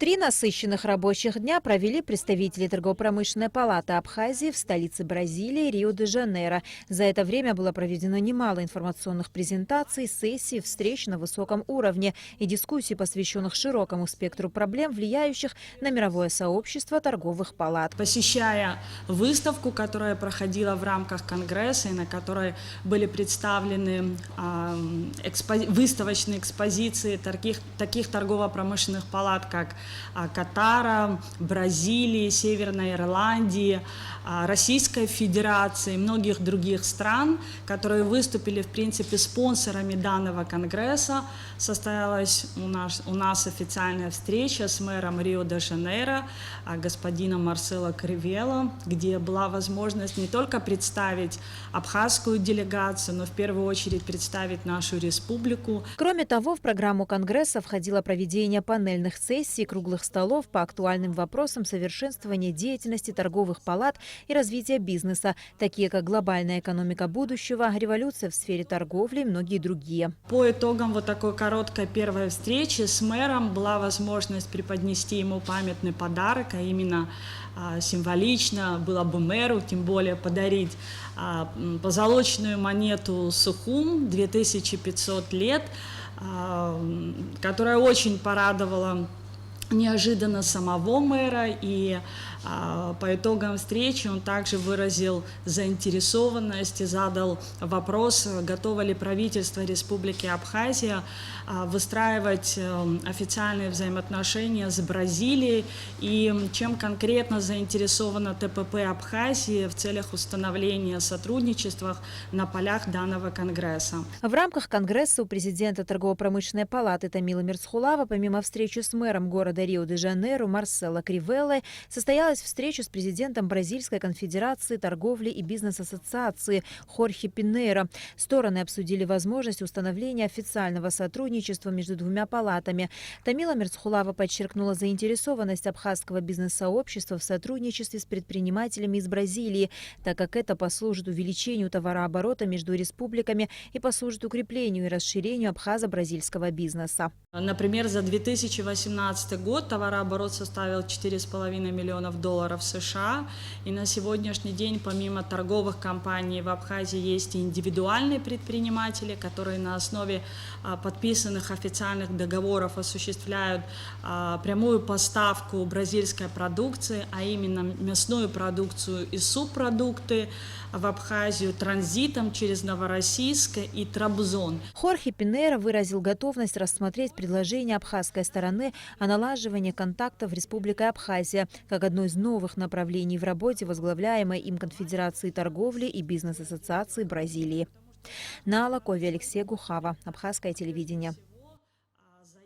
3 насыщенных рабочих дня провели представители торгово-промышленной палаты Абхазии в столице Бразилии Рио-де-Жанейро. За это время было проведено немало информационных презентаций, сессий, встреч на высоком уровне и дискуссий, посвященных широкому спектру проблем, влияющих на мировое сообщество торговых палат. Посещая выставку, которая проходила в рамках Конгресса и на которой были представлены выставочные экспозиции таких торгово-промышленных палат, как Катара, Бразилии, Северной Ирландии, Российской Федерации и многих других стран, которые выступили, в принципе, спонсорами данного конгресса. Состоялась у нас официальная встреча с мэром Рио-де-Жанейро, господином Марсело Кривело, где была возможность не только представить абхазскую делегацию, но в первую очередь представить нашу республику. Кроме того, в программу конгресса входило проведение панельных сессий, круглых столов по актуальным вопросам совершенствования деятельности торговых палат и развития бизнеса, такие как глобальная экономика будущего, революция в сфере торговли и многие другие. По итогам вот такой короткой первой встречи с мэром была возможность преподнести ему памятный подарок, а именно символично было бы мэру, тем более подарить позолоченную монету Сухум 2500 лет, которая очень порадовала неожиданно самого мэра, и по итогам встречи он также выразил заинтересованность и задал вопрос, готово ли правительство Республики Абхазия выстраивать официальные взаимоотношения с Бразилией и чем конкретно заинтересована ТПП Абхазии в целях установления сотрудничества на полях данного конгресса. В рамках конгресса у президента торгово-промышленной палаты Тамила Мерцхулава, помимо встречи с мэром города Рио-де-Жанейро Марсело Кривелло, состоялась встреча с президентом Бразильской конфедерации торговли и бизнес-ассоциации Хорхе Пинейро. Стороны обсудили возможность установления официального сотрудничества между двумя палатами. Тамила Мерцхулава подчеркнула заинтересованность абхазского бизнес-сообщества в сотрудничестве с предпринимателями из Бразилии, так как это послужит увеличению товарооборота между республиками и послужит укреплению и расширению абхазо-бразильского бизнеса. Например, за 2018 год товарооборот составил $4,5 миллиона США, и на сегодняшний день помимо торговых компаний в Абхазии есть и индивидуальные предприниматели, которые на основе подписанных официальных договоров осуществляют прямую поставку бразильской продукции, а именно мясную продукцию и субпродукты в Абхазию транзитом через Новороссийск и Трабзон. Хорхе Пинейро выразил готовность рассмотреть предложение абхазской стороны о налаживании контактов Республикой Абхазия как одно из новых направлений в работе возглавляемой им Конфедерации торговли и бизнес-ассоциации Бразилии. Наала Кови, Алексей Гухава, Абхазское телевидение.